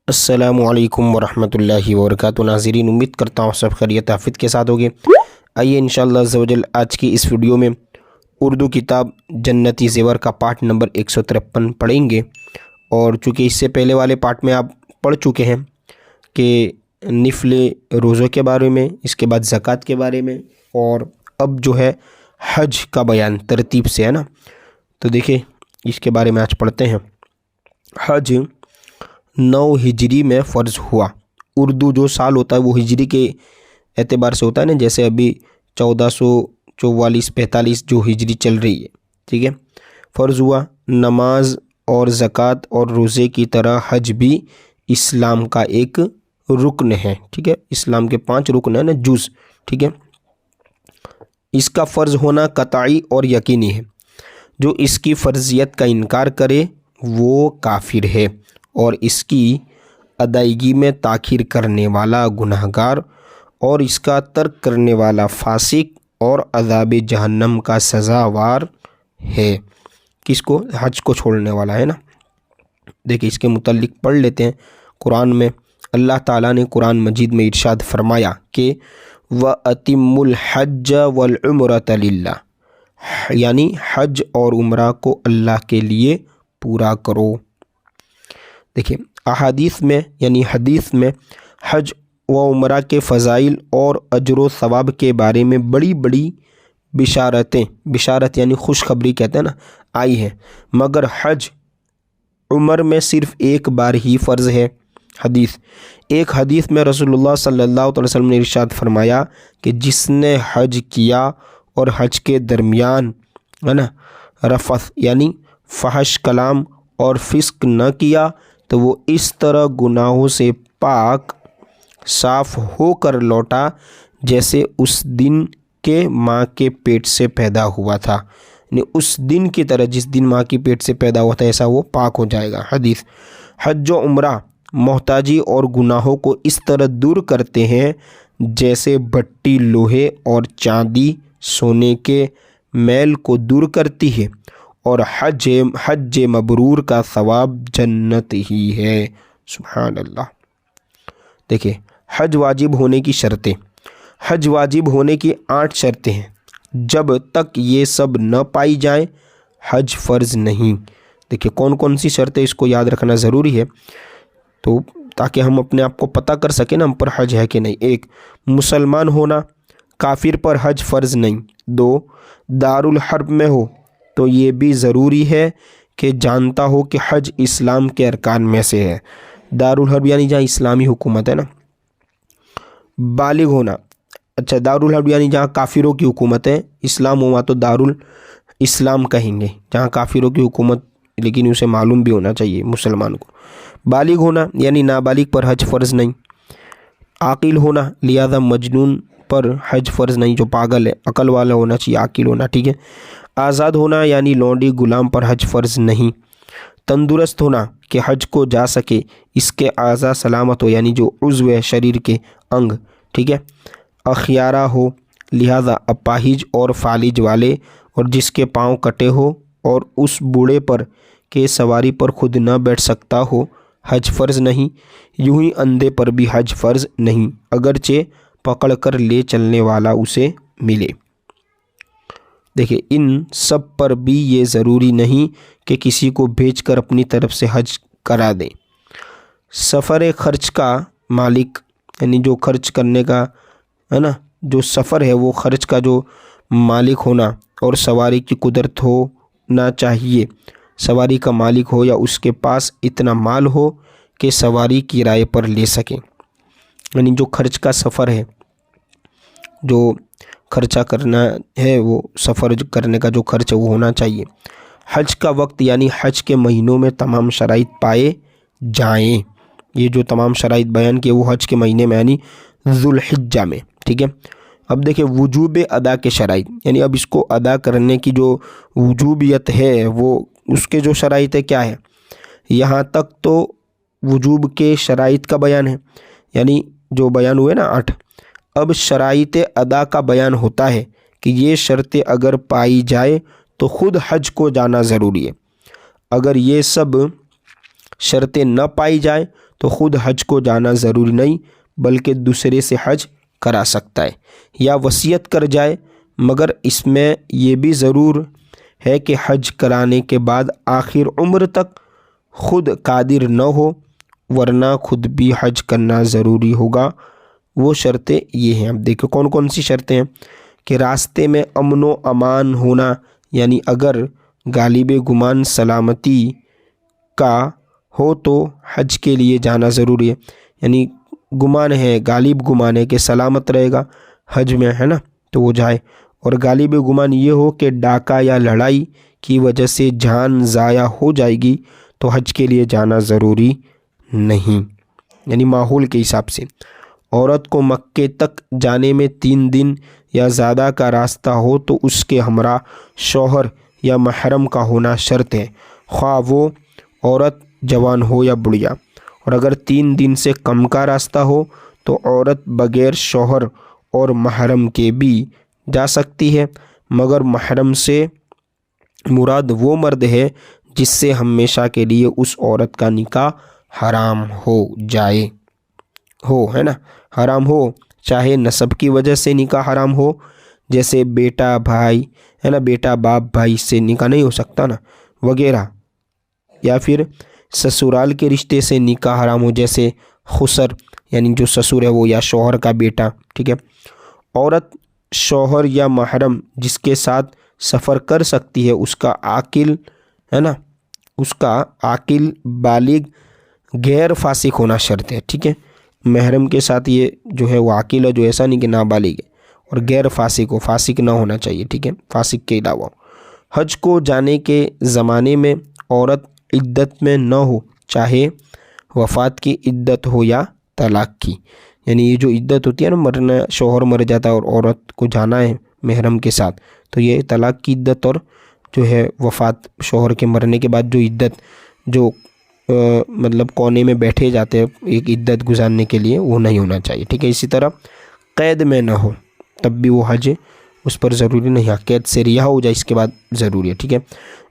अस्सलामुअलैकुम वरहमतुल्लाहि वबरकातुहू। नाज़रीन, उम्मीद करता हूँ सब खैरियत आफियत के साथ होगे। आइए इंशाअल्लाह अज़्ज़ा वजल आज की इस वीडियो में उर्दू किताब जन्नती ज़ेवर का पाठ नंबर 153 पढ़ेंगे। और चूँकि इससे पहले वाले पाठ में आप पढ़ चुके हैं कि निफ़ले रोज़ों के बारे में, इसके बाद ज़कात के बारे में, और अब जो है हज का बयान तरतीब से, है ना। तो देखिए इसके बारे में आज पढ़ते हैं। हज 9 हिजरी में फ़र्ज़ हुआ। उर्दू जो साल होता है वो हिजरी के एतबार से होता है ना, जैसे अभी 1444-45 जो हिजरी चल रही है, ठीक है। फ़र्ज़ हुआ। नमाज और ज़कात और रोज़े की तरह हज भी इस्लाम का एक रुकन है, ठीक है। इस्लाम के 5 रुकन है ना, जुज़, ठीक है। इसका फ़र्ज़ होना कतई और यकीनी है। जो इसकी फ़र्ज़ियत का इनकार करे वो काफिर है और इसकी अदायगी में ताख़ीर करने वाला गुनहगार और इसका तर्क करने वाला फासिक और अज़ाब जहन्नम का सज़ावार है। किसको? हज को छोड़ने वाला, है ना। देखिए इसके मुतल्लिक पढ़ लेते हैं। कुरान में अल्लाह ताला ने कुरान मजीद में इरशाद फरमाया कि व अतिमुल हज वल उम्रत लिल्लाह, यानी हज और उम्रा को अल्लाह के लिए पूरा करो। देखिए अहादीस में यानी हदीस में हज व उम्रा के फ़ज़ाइल और अजर सवाब के बारे में बड़ी बड़ी बिशारत यानी खुशखबरी कहते हैं ना, आई है। मगर हज उम्र में सिर्फ़ एक बार ही फ़र्ज़ है। एक हदीस में रसूलुल्लाह सल्लल्लाहु अलैहि वसल्लम ने इरशाद फरमाया कि जिसने हज किया और हज के दरमियान, है ना, रफ़स यानी फ़हश कलाम और फ़िस्क न किया तो वो इस तरह गुनाहों से पाक साफ़ होकर लौटा जैसे उस दिन के माँ के पेट से पैदा हुआ था। यानी उस दिन की तरह जिस दिन माँ के पेट से पैदा हुआ था ऐसा वो पाक हो जाएगा। हदीस। हज व उम्रा मोहताजी और गुनाहों को इस तरह दूर करते हैं जैसे भट्टी लोहे और चांदी सोने के मैल को दूर करती है, और हज मबरूर का सवाब जन्नत ही है। सुभान अल्लाह। देखिए हज वाजिब होने की शर्तें। हज वाजिब होने की 8 शर्तें हैं। जब तक ये सब न पाई जाए हज फ़र्ज़ नहीं। देखिए कौन कौन सी शर्तें, इसको याद रखना ज़रूरी है तो ताकि हम अपने आप को पता कर सकें ना हम पर हज है कि नहीं। 1, मुसलमान होना, काफिर पर हज फ़र्ज़ नहीं। 2, दारुल हर्ब में हो तो ये भी ज़रूरी है कि जानता हो कि हज इस्लाम के अरकान में से है। दारुल हर्ब यानी जहाँ इस्लामी हुकूमत है ना। बालिग होना, अच्छा दारुल हर्ब यानी जहाँ काफिरों की हुकूमत है। इस्लाम हुआ तो दारुल इस्लाम कहेंगे जहाँ काफिरों की हुकूमत, लेकिन उसे मालूम भी होना चाहिए मुसलमान को। बालिग होना यानी नाबालिग पर हज फ़र्ज़ नहीं। आकिल होना, लिहाजा मजनून पर हज फ़र्ज़ नहीं, जो पागल है, अकल वाला होना चाहिए, आकिल होना, ठीक है। आज़ाद होना यानी लौंडी गुलाम पर हज फ़र्ज़ नहीं। तंदुरुस्त होना कि हज को जा सके, इसके आज़ा सलामत हो यानी जो उज़्व है शरीर के अंग, ठीक है। अखियारा हो, लिहाजा अपाहिज और फालिज वाले, और जिसके पाँव कटे हो और उस बूढ़े पर के सवारी पर खुद न बैठ सकता हो हज फ़र्ज़ नहीं। यूं ही अंधे पर भी हज फ़र्ज़ नहीं, अगरचे पकड़ कर ले चलने वाला उसे मिले। देखिए इन सब पर भी ये ज़रूरी नहीं कि किसी को भेजकर अपनी तरफ से हज करा दें। सफ़र खर्च का मालिक यानी जो खर्च करने का, है ना, जो सफ़र है वो खर्च का जो मालिक होना, और सवारी की कुदरत होना चाहिए। सवारी का मालिक हो या उसके पास इतना माल हो कि सवारी किराए पर ले सके। यानी जो खर्च का सफ़र है, जो खर्चा करना है, वो सफ़र करने का जो खर्च है वो होना चाहिए। हज का वक्त यानी हज के महीनों में तमाम शराइत पाए जाएं। ये जो तमाम शराइत बयान किए वो हज के महीने में यानी ज़ुल्हिज्जा में, ठीक है। अब देखिए वजूब अदा के शराइत, यानी अब इसको अदा करने की जो वजूबियत है वो उसके जो शराइत है क्या है। यहाँ तक तो वजूब के शराइत का बयान है, यानी जो बयान हुए ना 8। अब शराइत अदा का बयान होता है कि ये शर्तें अगर पाई जाए तो ख़ुद हज को जाना ज़रूरी है। अगर ये सब शर्तें न पाई जाए तो ख़ुद हज को जाना ज़रूरी नहीं बल्कि दूसरे से हज करा सकता है, या वसीयत कर जाए, मगर इसमें ये भी ज़रूर है कि हज कराने के बाद आखिर उम्र तक ख़ुद कादिर न हो, वरना खुद भी हज करना ज़रूरी होगा। वो शर्तें ये हैं, अब देखो कौन कौन सी शर्तें हैं कि रास्ते में अमन व अमान होना, यानी अगर गालिब गुमान सलामती का हो तो हज के लिए जाना ज़रूरी है, यानी गुमान है, गालिब गुमान है कि सलामत रहेगा हज में, है ना, तो वो जाए। और गालिब गुमान ये हो कि डाका या लड़ाई की वजह से जान ज़ाया हो जाएगी तो हज के लिए जाना ज़रूरी नहीं, यानी माहौल के हिसाब से। औरत को मक्के तक जाने में 3 दिन या ज़्यादा का रास्ता हो तो उसके हमरा शौहर या महरम का होना शर्त है, ख्वाह वो औरत जवान हो या बुढ़िया। और अगर 3 दिन से कम का रास्ता हो तो औरत बग़ैर शौहर और महरम के भी जा सकती है, मगर महरम से मुराद वो मर्द है जिससे हमेशा के लिए उस औरत का निकाह हराम हो जाए, हो, है ना, हराम हो, चाहे नसब की वजह से निकाह हराम हो, जैसे बेटा भाई, है ना, बेटा बाप भाई से निकाह नहीं हो सकता ना, वगैरह, या फिर ससुराल के रिश्ते से निकाह हराम हो, जैसे खुसर यानी जो ससुर है वो, या शौहर का बेटा, ठीक है। औरत शौहर या महरम जिसके साथ सफ़र कर सकती है उसका आकिल, है ना, उसका आकिल बालिग गैर फासिक होना शर्त है, ठीक है। महरम के साथ ये जो है वो आकिल है, जो ऐसा नहीं कि नाबालिग है, और गैर फासिक हो, फासिक ना होना चाहिए, ठीक है, फासिक के अलावा। हज को जाने के ज़माने में औरत इद्दत में न हो, चाहे वफ़ात की इद्दत हो या तलाक़ की, यानी ये जो इद्दत होती है ना, मरना, शौहर मर जाता है और औरत को जाना है महरम के साथ, तो ये तलाक़ की इद्दत और जो है वफ़ात, शौहर के मरने के बाद जो इद्दत, जो मतलब कोने में बैठे जाते हैं एक इद्दत गुजारने के लिए, वो नहीं होना चाहिए, ठीक है। इसी तरह क़ैद में ना हो तब भी वो हज उस पर ज़रूरी नहीं है, कैद से रिहा हो जाए इसके बाद ज़रूरी है, ठीक है।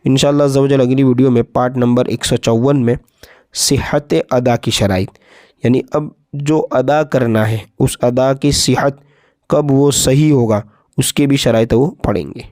इंशाअल्लाह अज़्ज़ा व जल अगली वीडियो में पार्ट नंबर 154 में सिहत अदा की शराइत, यानी अब जो अदा करना है उस अदा की सिहत कब वो सही होगा उसके भी शराइत वो पढ़ेंगे।